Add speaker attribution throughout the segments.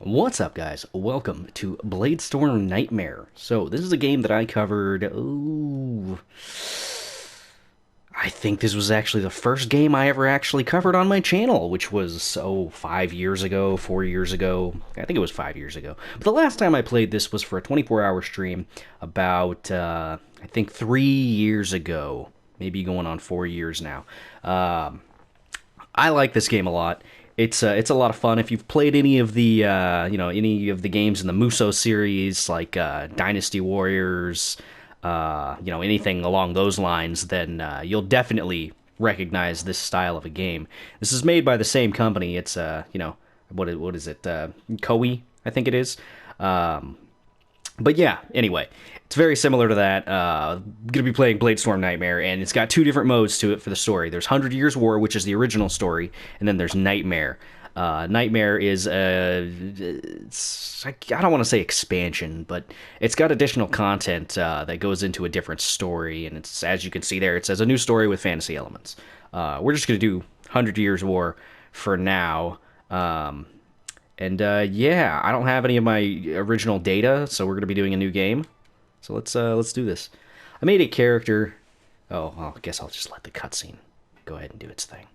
Speaker 1: What's up, guys? Welcome to Bladestorm Nightmare. So, this is a game that I covered. I think this was actually the first game I ever actually covered on my channel, which was, 5 years ago, 4 years ago. I think it was 5 years ago. But the last time I played this was for a 24-hour stream about, I think 3 years ago. Maybe going on 4 years now. I like this game a lot. It's a lot of fun. If you've played any of the any of the games in the Muso series, like Dynasty Warriors, anything along those lines, then you'll definitely recognize this style of a game. This is made by the same company. It's what is it? Koei, I think it is. Um, but yeah, anyway, it's very similar to that. Gonna be playing Bladestorm Nightmare, and it's got two different modes to it for the story. There's 100 Years War, which is the original story, and then there's Nightmare. Nightmare is I don't want to say expansion, but it's got additional content that goes into a different story, and it's, as you can see there, it says a new story with fantasy elements. We're just gonna do 100 Years War for now. Yeah, I don't have any of my original data, so we're gonna be doing a new game. So let's do this. I made a character. Oh, well, I guess I'll just let the cutscene go ahead and do its thing.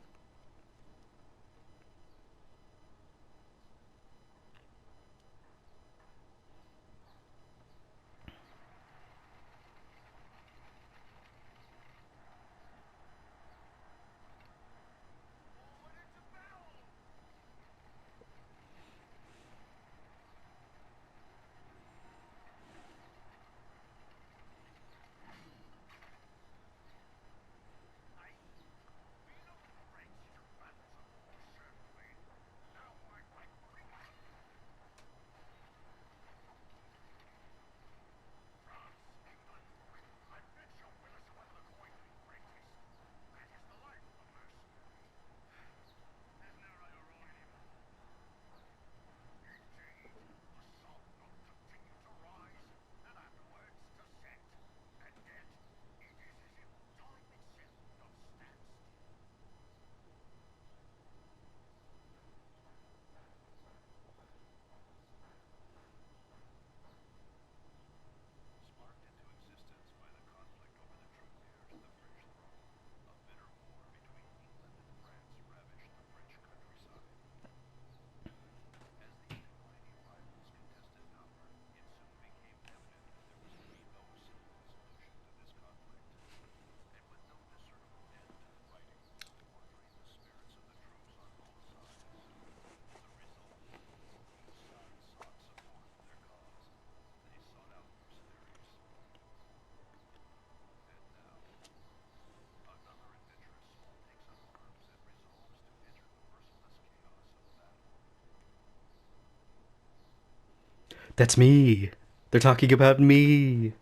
Speaker 1: That's me. They're talking about me.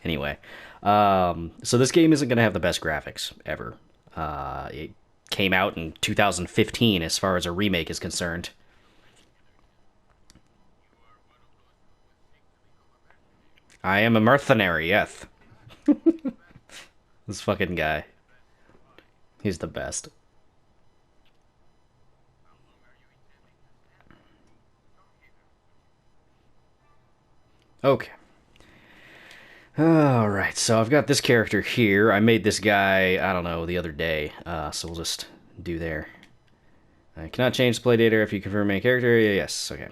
Speaker 1: Anyway, so this game isn't gonna have the best graphics ever. It came out in 2015, as far as a remake is concerned. I am a mercenary, yes. This fucking guy. He's the best. Okay. Alright, so I've got this character here. I made this guy, I don't know, the other day. So we'll just do there. I cannot change the play data if you confirm main character. Yes, okay.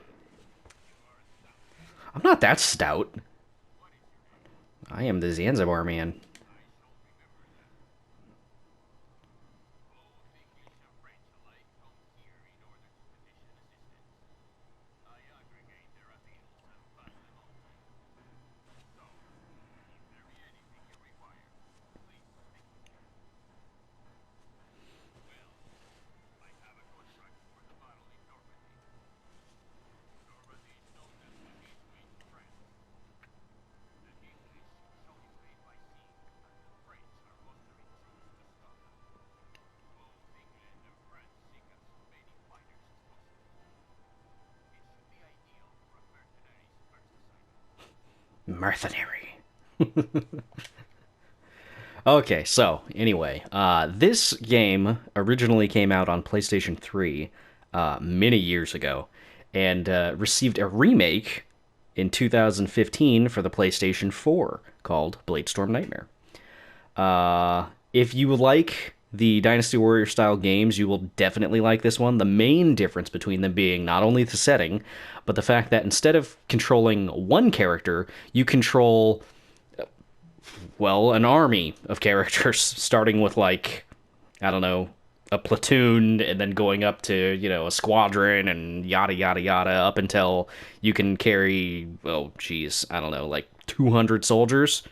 Speaker 1: I'm not that stout. I am the Zanzibar man. Mercenary. Okay, so anyway, this game originally came out on PlayStation 3 many years ago, and received a remake in 2015 for the PlayStation 4 called Bladestorm Nightmare. If you like the Dynasty Warrior style games, you will definitely like this one. The main difference between them being not only the setting, but the fact that instead of controlling one character, you control, well, an army of characters, starting with, like, I don't know, a platoon, and then going up to, you know, a squadron, and yada, yada, yada, up until you can carry, oh, geez, I don't know, like 200 soldiers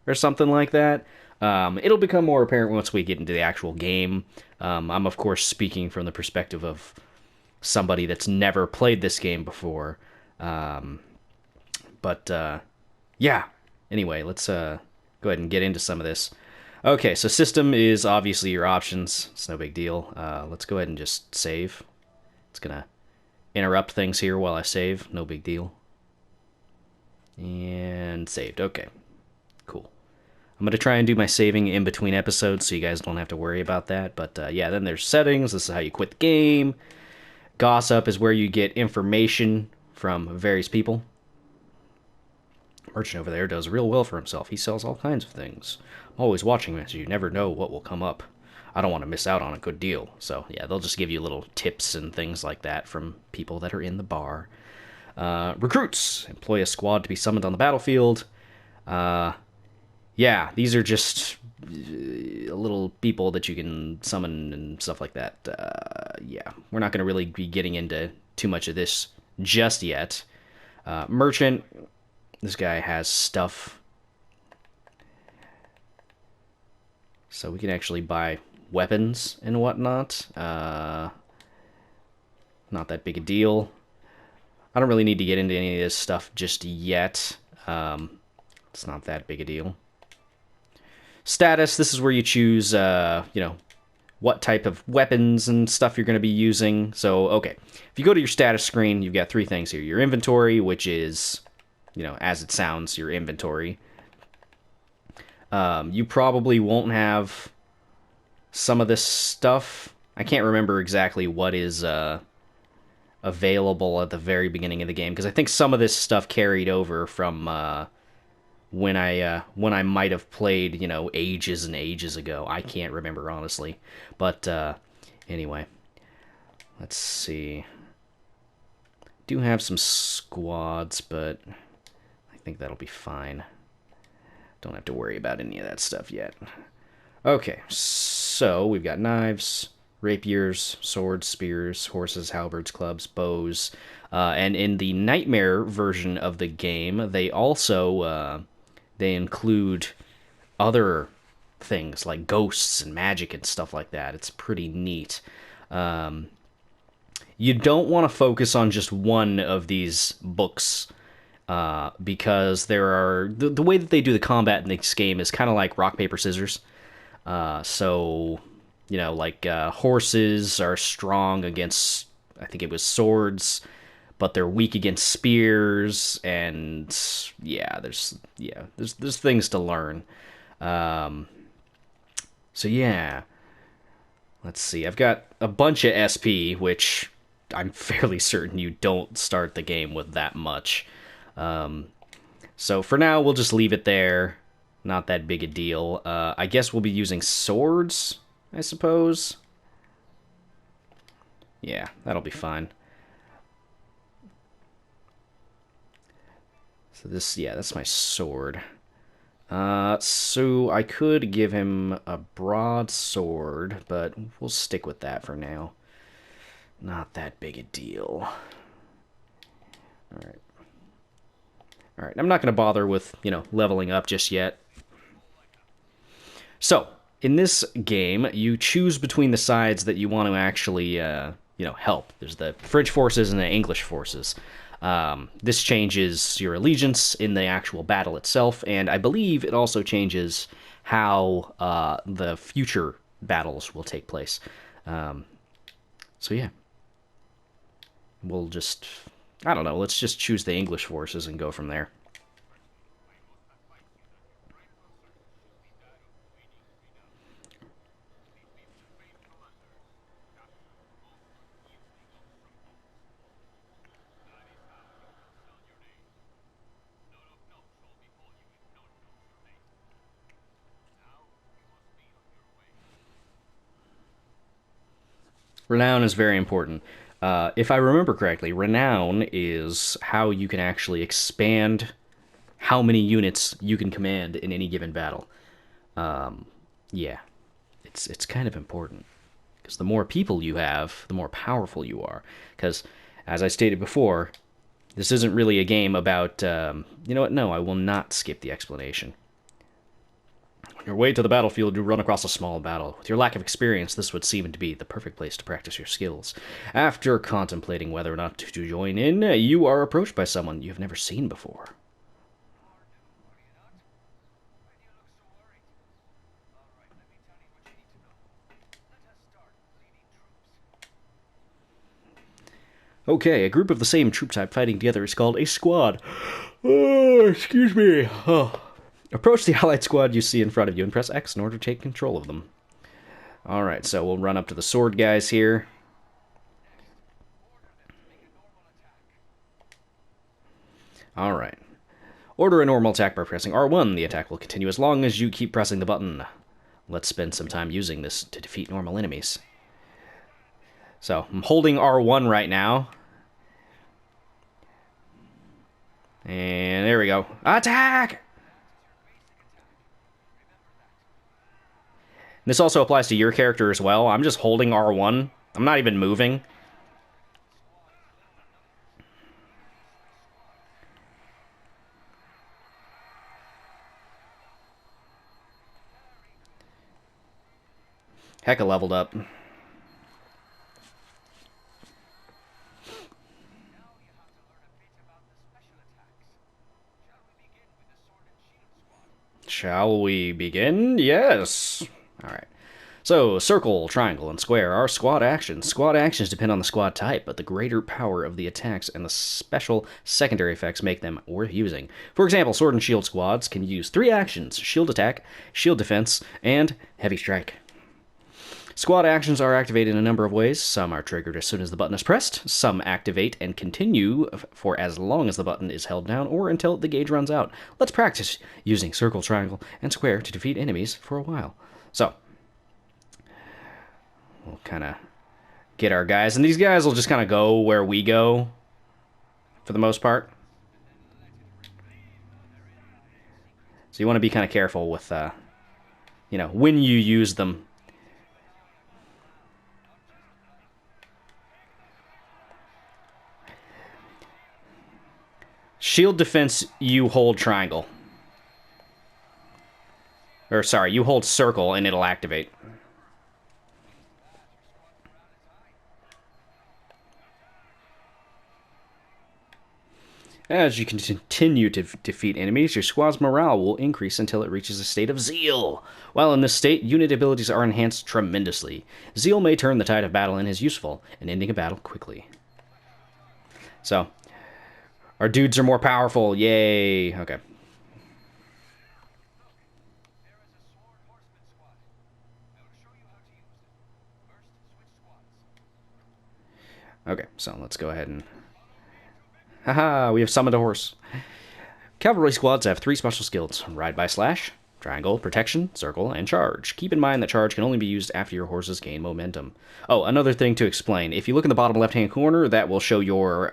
Speaker 1: or something like that. It'll become more apparent once we get into the actual game. I'm, of course, speaking from the perspective of somebody that's never played this game before. But yeah. Anyway, let's go ahead and get into some of this. Okay, so system is obviously your options. It's no big deal. Let's go ahead and just save. It's going to interrupt things here while I save. No big deal. And saved. Okay, cool. I'm going to try and do my saving in between episodes so you guys don't have to worry about that. But yeah, then there's settings. This is how you quit the game. Gossip is where you get information from various people. Merchant over there does real well for himself. He sells all kinds of things. I'm always watching this. You never know what will come up. I don't want to miss out on a good deal. So yeah, they'll just give you little tips and things like that from people that are in the bar. Recruits. Employ a squad to be summoned on the battlefield. Yeah, these are just little people that you can summon and stuff like that. Yeah, we're not going to really be getting into too much of this just yet. Merchant. This guy has stuff. So we can actually buy weapons and whatnot. Not that big a deal. I don't really need to get into any of this stuff just yet. It's not that big a deal. Status, this is where you choose, you know, what type of weapons and stuff you're going to be using. So, okay. If you go to your status screen, you've got three things here. Your inventory, which is, you know, as it sounds, your inventory. You probably won't have some of this stuff. I can't remember exactly what is available at the very beginning of the game, because I think some of this stuff carried over from when I might have played, you know, ages and ages ago. I can't remember, honestly. But anyway, let's see. Do have some squads, but I think that'll be fine. Don't have to worry about any of that stuff yet. Okay, so we've got knives, rapiers, swords, spears, horses, halberds, clubs, bows. And in the Nightmare version of the game, they also they include other things like ghosts and magic and stuff like that. It's pretty neat. You don't want to focus on just one of these books, because there are the way that they do the combat in this game is kind of like rock, paper, scissors. So, you know, like horses are strong against, I think it was swords, but they're weak against spears, and yeah, there's things to learn. So yeah, let's see. I've got a bunch of SP, which I'm fairly certain you don't start the game with that much. So for now, we'll just leave it there. Not that big a deal. I guess we'll be using swords, I suppose. Yeah, that'll be fine. So this, yeah, that's my sword. So I could give him a broadsword, but we'll stick with that for now. Not that big a deal. Alright. Alright, I'm not going to bother with, you know, leveling up just yet. So, in this game, you choose between the sides that you want to actually, you know, help. There's the French forces and the English forces. This changes your allegiance in the actual battle itself, and I believe it also changes how the future battles will take place. So yeah. We'll just, I don't know, let's just choose the English forces and go from there. Renown is very important. If I remember correctly, renown is how you can actually expand how many units you can command in any given battle. Yeah, it's kind of important because the more people you have, the more powerful you are. Because, as I stated before, this isn't really a game about. You know what? No, I will not skip the explanation. On your way to the battlefield, you run across a small battle. With your lack of experience, this would seem to be the perfect place to practice your skills. After contemplating whether or not to join in, you are approached by someone you have never seen before. Okay, a group of the same troop type fighting together is called a squad. Oh, excuse me. Oh. Approach the allied squad you see in front of you and press X in order to take control of them. Alright, so we'll run up to the sword guys here. Alright. Order a normal attack by pressing R1. The attack will continue as long as you keep pressing the button. Let's spend some time using this to defeat normal enemies. So, I'm holding R1 right now. And there we go. Attack! This also applies to your character as well. I'm just holding R1. I'm not even moving. Heck, I leveled up. Shall we begin? Yes. Alright. So, circle, triangle, and square are squad actions. Squad actions depend on the squad type, but the greater power of the attacks and the special secondary effects make them worth using. For example, sword and shield squads can use 3 actions: shield attack, shield defense, and heavy strike. Squad actions are activated in a number of ways. Some are triggered as soon as the button is pressed. Some activate and continue for as long as the button is held down or until the gauge runs out. Let's practice using circle, triangle, and square to defeat enemies for a while. So, we'll kind of get our guys. And these guys will just kind of go where we go for the most part. So you want to be kind of careful with, you know, when you use them. Shield defense, you hold triangle. Or, sorry, you hold circle and it'll activate. As you continue to defeat enemies, your squad's morale will increase until it reaches a state of zeal. While in this state, unit abilities are enhanced tremendously. Zeal may turn the tide of battle and is useful in ending a battle quickly. So, our dudes are more powerful. Yay. Okay. Okay, so let's go ahead and... Haha, we have summoned a horse. Cavalry squads have 3 special skills: ride by slash, triangle, protection, circle, and charge. Keep in mind that charge can only be used after your horses gain momentum. Oh, another thing to explain. If you look in the bottom left-hand corner, that will show your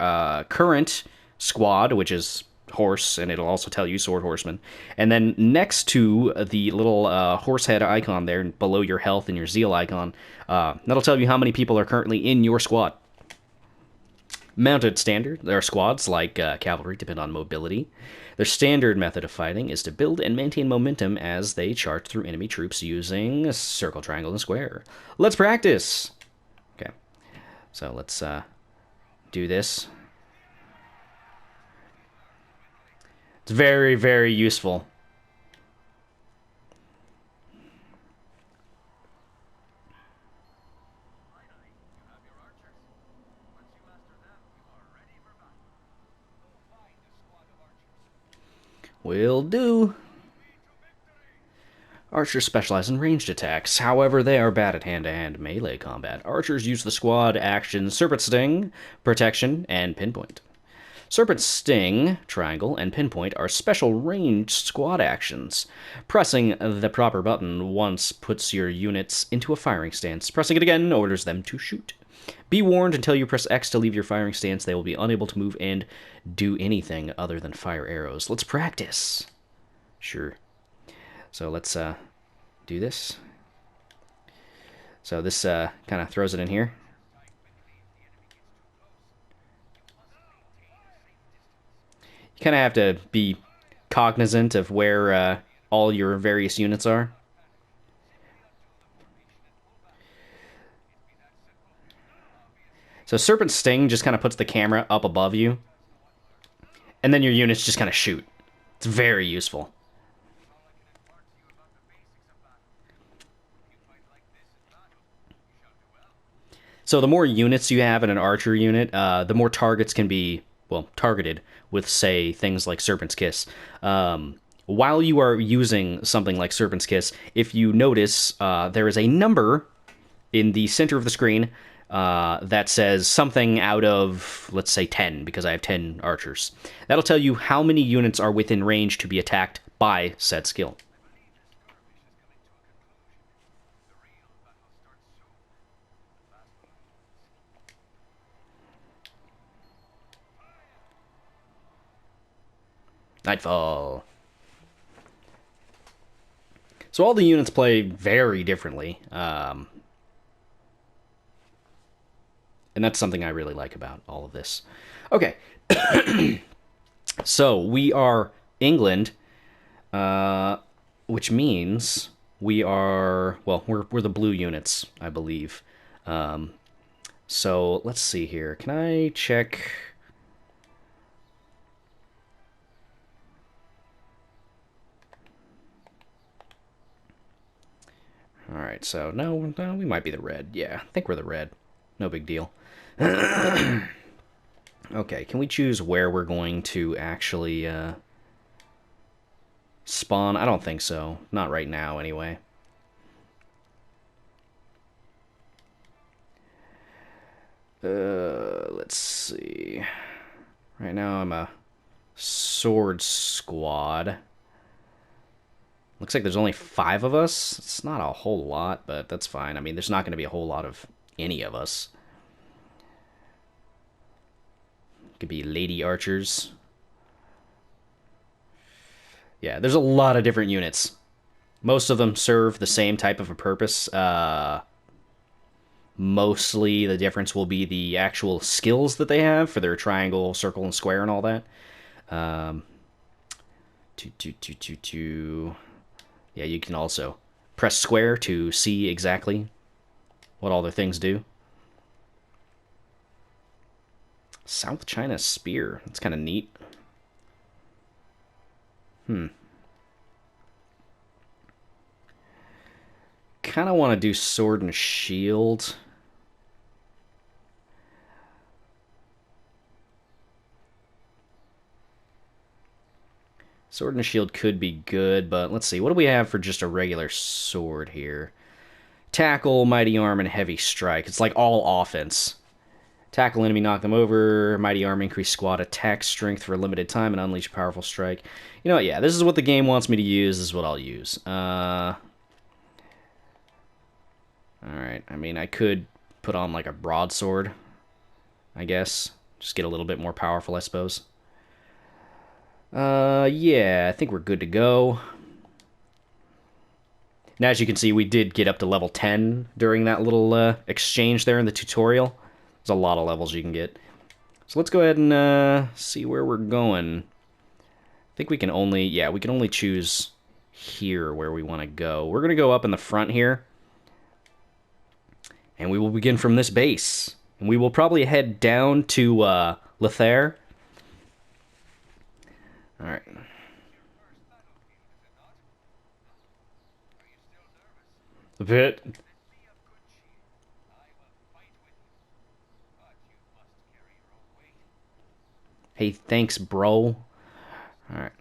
Speaker 1: current squad, which is horse, and it'll also tell you sword horseman. And then next to the little horse head icon there, below your health and your zeal icon, that'll tell you how many people are currently in your squad. Mounted standard, their squads, like cavalry, depend on mobility. Their standard method of fighting is to build and maintain momentum as they charge through enemy troops using circle, triangle, and square. Let's practice! Okay, so let's do this. It's very, very useful. Will do. Archers specialize in ranged attacks. However, they are bad at hand-to-hand melee combat. Archers use the squad actions Serpent Sting, Protection, and Pinpoint. Serpent Sting, Triangle, and Pinpoint are special ranged squad actions. Pressing the proper button once puts your units into a firing stance. Pressing it again orders them to shoot. Be warned, until you press X to leave your firing stance, they will be unable to move and do anything other than fire arrows. Let's practice. Sure. So let's do this. So this kind of throws it in here. You kind of have to be cognizant of where all your various units are. So Serpent Sting just kind of puts the camera up above you, and then your units just kind of shoot. It's very useful. So the more units you have in an archer unit, the more targets can be, well, targeted with, say, things like Serpent's Kiss. While you are using something like Serpent's Kiss, if you notice, there is a number in the center of the screen that says something out of, let's say, 10, because I have 10 archers. That'll tell you how many units are within range to be attacked by said skill. Nightfall. So all the units play very differently. And that's something I really like about all of this. Okay. So we are England, which means we are, well, we're the blue units, I believe. So let's see here. Can I check? All right, so no, we might be the red. Yeah, I think we're the red. No big deal. Okay, can we choose where we're going to actually spawn? I don't think so. Not right now, anyway. Let's see. Right now I'm a sword squad. Looks like there's only 5 of us. It's not a whole lot, but that's fine. I mean, there's not going to be a whole lot of any of us. Could be lady archers. Yeah, there's a lot of different units. Most of them serve the same type of a purpose. Mostly the difference will be the actual skills that they have for their triangle, circle, and square and all that. Yeah, you can also press square to see exactly what all their things do. South China Spear. That's kind of neat. Kind of want to do Sword and Shield. Sword and Shield could be good, but let's see. What do we have for just a regular sword here? Tackle, Mighty Arm, and Heavy Strike. It's like all offense. Tackle enemy, knock them over. Mighty Arm, increase squad attack strength for a limited time and unleash powerful strike. You know what? Yeah, this is what the game wants me to use. This is what I'll use. Alright, I mean, I could put on like a broadsword, I guess. Just get a little bit more powerful, I suppose. Yeah, I think we're good to go. Now, as you can see, we did get up to level 10 during that little exchange there in the tutorial. There's a lot of levels you can get. So let's go ahead and see where we're going. I think we can only, yeah, we can only choose here where we want to go. We're going to go up in the front here. And we will begin from this base. And we will probably head down to Lethair. Alright. A bit. Hey, thanks, bro. Alright.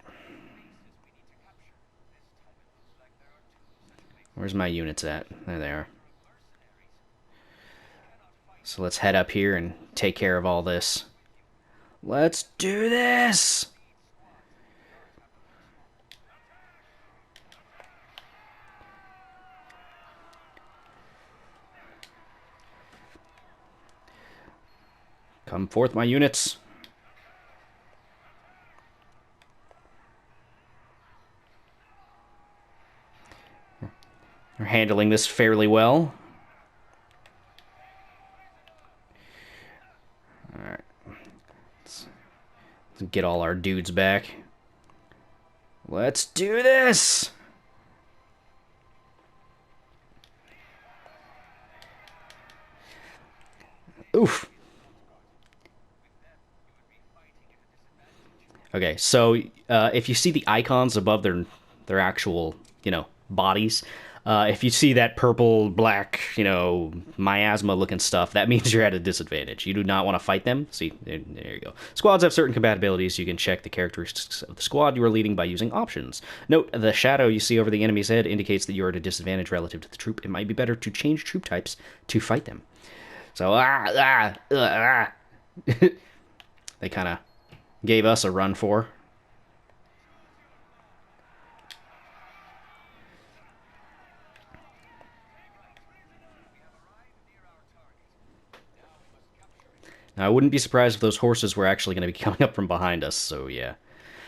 Speaker 1: Where's my units at? There they are. So let's head up here and take care of all this. Let's do this! Come forth, my units. We're handling this fairly well. Alright. Let's get all our dudes back. Let's do this! Oof. Okay, so if you see the icons above their actual, bodies, if you see that purple, black, miasma-looking stuff, that means you're at a disadvantage. You do not want to fight them. See, there you go. Squads have certain compatibilities. You can check the characteristics of the squad you are leading by using options. Note, the shadow you see over the enemy's head indicates that you are at a disadvantage relative to the troop. It might be better to change troop types to fight them. So, they kind of gave us a run for. Now, I wouldn't be surprised if those horses were actually going to be coming up from behind us, so yeah.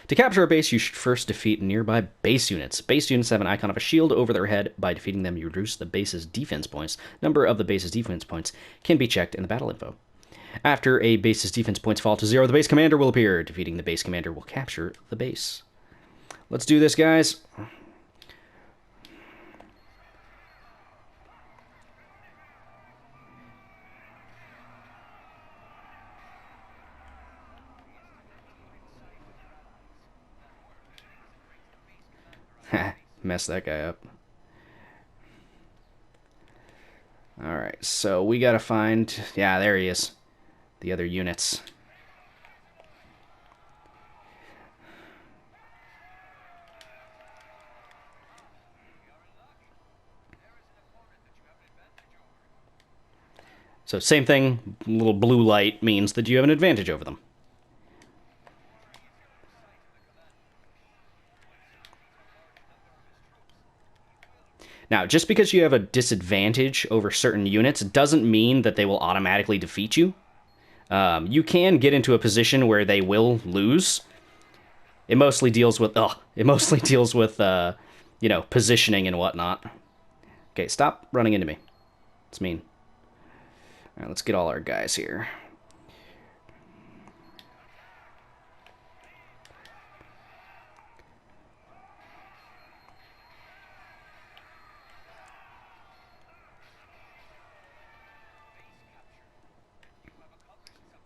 Speaker 1: To capture a base, you should first defeat nearby base units. Base units have an icon of a shield over their head. By defeating them, you reduce the base's defense points. Number of the base's defense points can be checked in the battle info. After a base's defense points fall to 0, the base commander will appear. Defeating the base commander will capture the base. Let's do this, guys. Mess that guy up. Alright, so we gotta find... Yeah, there he is. The other units. So same thing, little blue light means that you have an advantage over them. Now, just because you have a disadvantage over certain units doesn't mean that they will automatically defeat you. You can get into a position where they will lose. It mostly deals with positioning and whatnot. Okay, stop running into me. It's mean. All right, let's get all our guys here.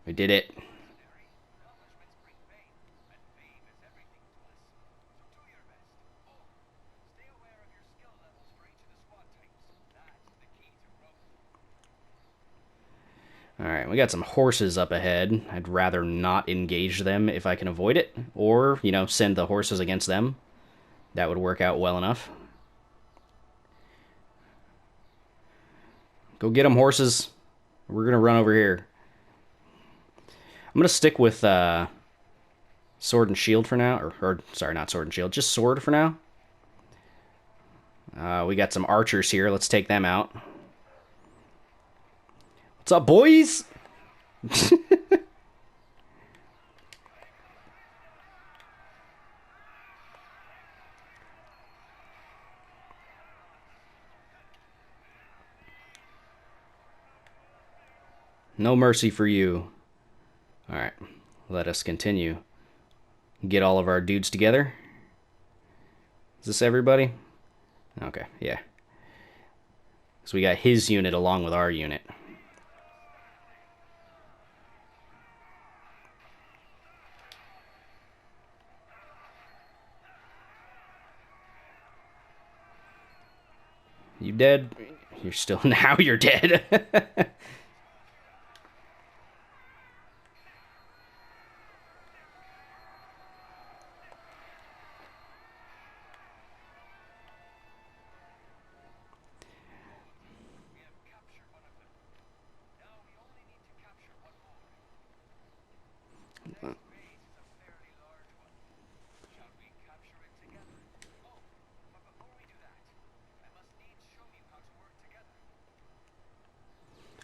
Speaker 1: We did it. Alright, we got some horses up ahead. I'd rather not engage them if I can avoid it. Or, send the horses against them. That would work out well enough. Go get them, horses. We're going to run over here. I'm going to stick with sword and shield for now. Or, sorry, not sword and shield. Just sword for now. We got some archers here. Let's take them out. What's up, boys? No mercy for you. Alright, let us continue. Get all of our dudes together. Is this everybody? Okay, yeah. So we got his unit along with our unit. You dead? You're still... Now you're dead.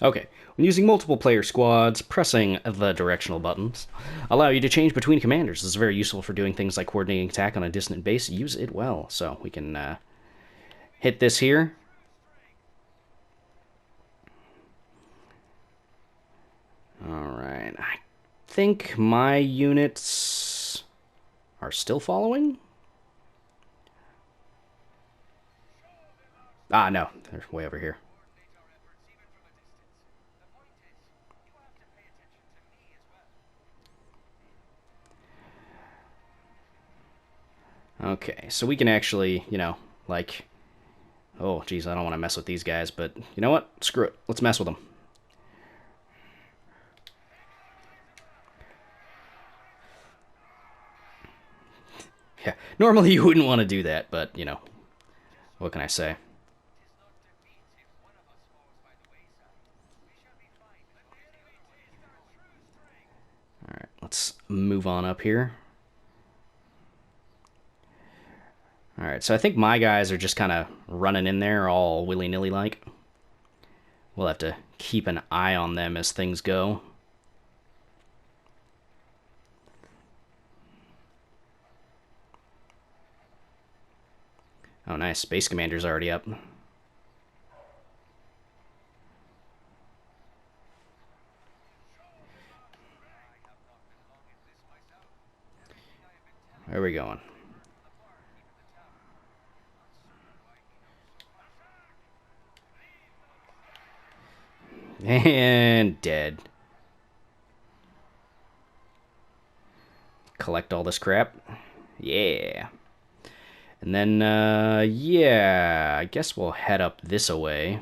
Speaker 1: Okay, when using multiple player squads, pressing the directional buttons allow you to change between commanders. This is very useful for doing things like coordinating attack on a distant base. Use it well. So we can hit this here. Alright, I think my units are still following? Ah, no, they're way over here. Okay, so we can actually, like... Oh, geez, I don't want to mess with these guys, but you know what? Screw it. Let's mess with them. Yeah, normally you wouldn't want to do that, but, what can I say? Alright, let's move on up here. Alright, so I think my guys are just kind of running in there all willy-nilly like. We'll have to keep an eye on them as things go. Oh, nice. Base Commander's already up. Where are we going? And dead. Collect all this crap. Yeah. And then, yeah, I guess we'll head up this away.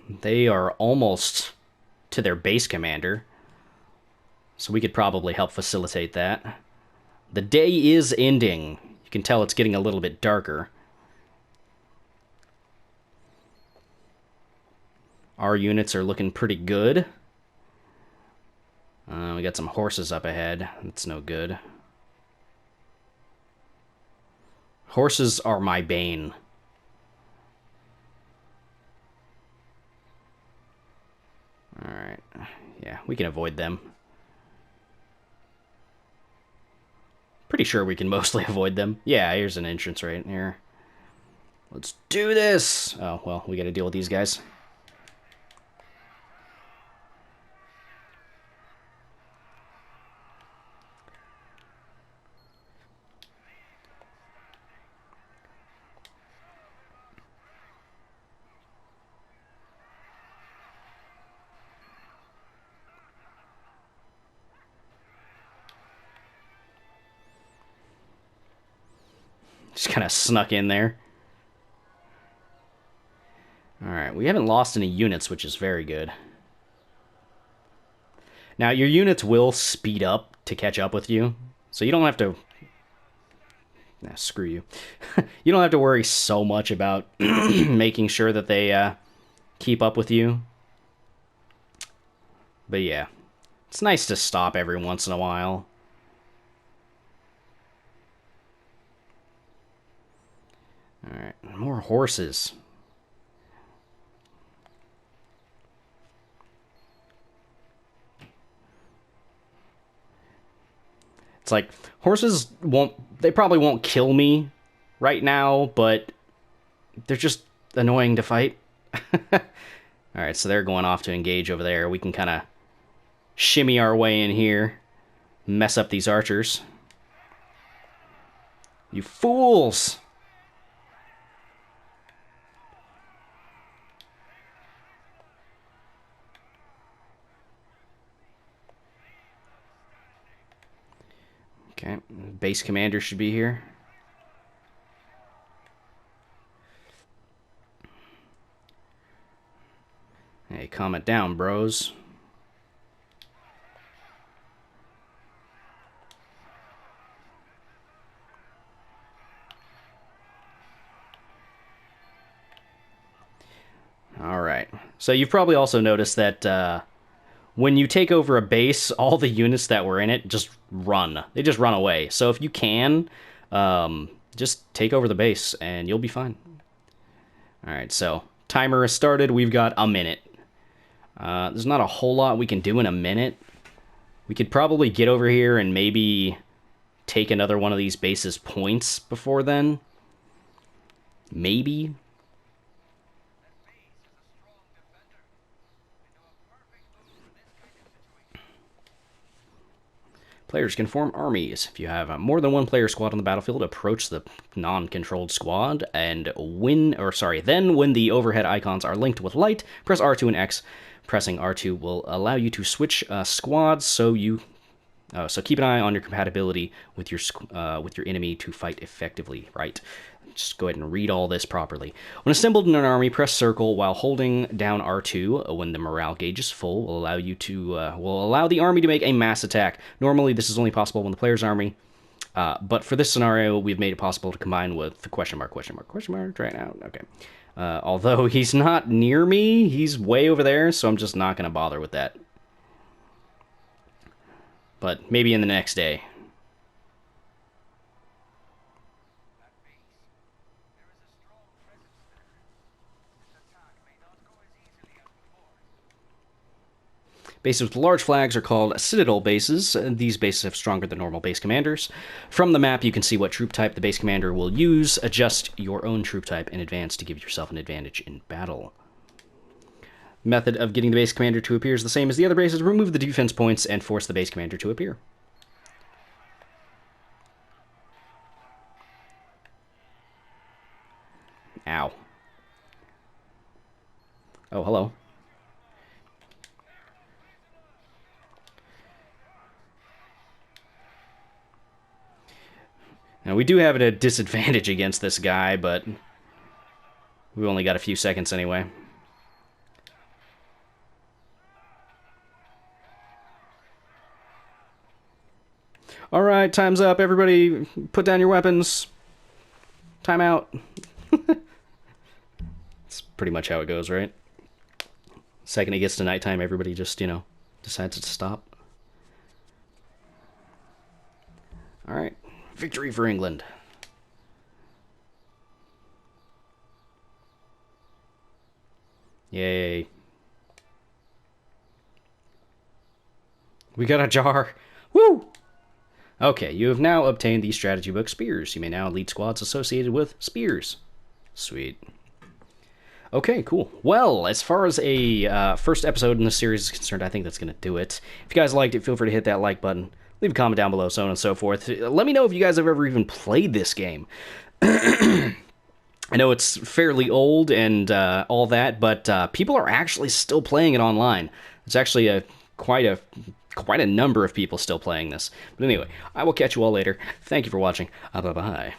Speaker 1: They are almost to their base commander, so we could probably help facilitate that. The day is ending. You can tell it's getting a little bit darker. Our units are looking pretty good. We got some horses up ahead. That's no good. Horses are my bane. Alright. Yeah, we can avoid them. Pretty sure we can mostly avoid them. Yeah, here's an entrance right here. Let's do this! Oh, well, we gotta deal with these guys. Just kind of snuck in there. Alright, we haven't lost any units, which is very good. Now, your units will speed up to catch up with you, so you don't have to... Nah, screw you. You don't have to worry so much about making sure that they keep up with you. But yeah, it's nice to stop every once in a while. Alright, more horses. It's like, horses they probably won't kill me right now, but they're just annoying to fight. Alright, so they're going off to engage over there. We can kind of shimmy our way in here, mess up these archers. You fools! Okay, base commander should be here. Hey, calm it down, bros. Alright, so you've probably also noticed that when you take over a base, all the units that were in it just run. They just run away. So if you can, just take over the base and you'll be fine. All right, so timer has started. We've got a minute. There's not a whole lot we can do in a minute. We could probably get over here and maybe take another one of these bases points before then. Maybe. Players can form armies. If you have more than one player squad on the battlefield, approach the non-controlled squad and then when the overhead icons are linked with light, press R2 and X. Pressing R2 will allow you to switch squads, so keep an eye on your compatibility with your enemy to fight effectively, right? Just go ahead and read all this properly. When assembled in an army, press circle while holding down R2 when the morale gauge is full. Will allow the army to make a mass attack. Normally, this is only possible when the player's army. But for this scenario, we've made it possible to combine with the question mark right now. Okay. Although he's not near me, he's way over there, so I'm just not going to bother with that. But maybe in the next day. Bases with large flags are called Citadel bases. These bases have stronger than normal base commanders. From the map, you can see what troop type the base commander will use. Adjust your own troop type in advance to give yourself an advantage in battle. Method of getting the base commander to appear is the same as the other bases. Remove the defense points and force the base commander to appear. Ow. Oh, hello. Now, we do have a disadvantage against this guy, but we've only got a few seconds anyway. All right, time's up. Everybody, put down your weapons. Time out. That's pretty much how it goes, right? Second it gets to nighttime, everybody just, decides to stop. All right. Victory for England. Yay. We got a jar. Woo! Okay, you have now obtained the strategy book Spears. You may now lead squads associated with Spears. Sweet. Okay, cool. Well, as far as a first episode in this series is concerned, I think that's going to do it. If you guys liked it, feel free to hit that like button. Leave a comment down below, so on and so forth. Let me know if you guys have ever even played this game. I know it's fairly old and all that, but people are actually still playing it online. There's actually quite a number of people still playing this. But anyway, I will catch you all later. Thank you for watching. Bye-bye.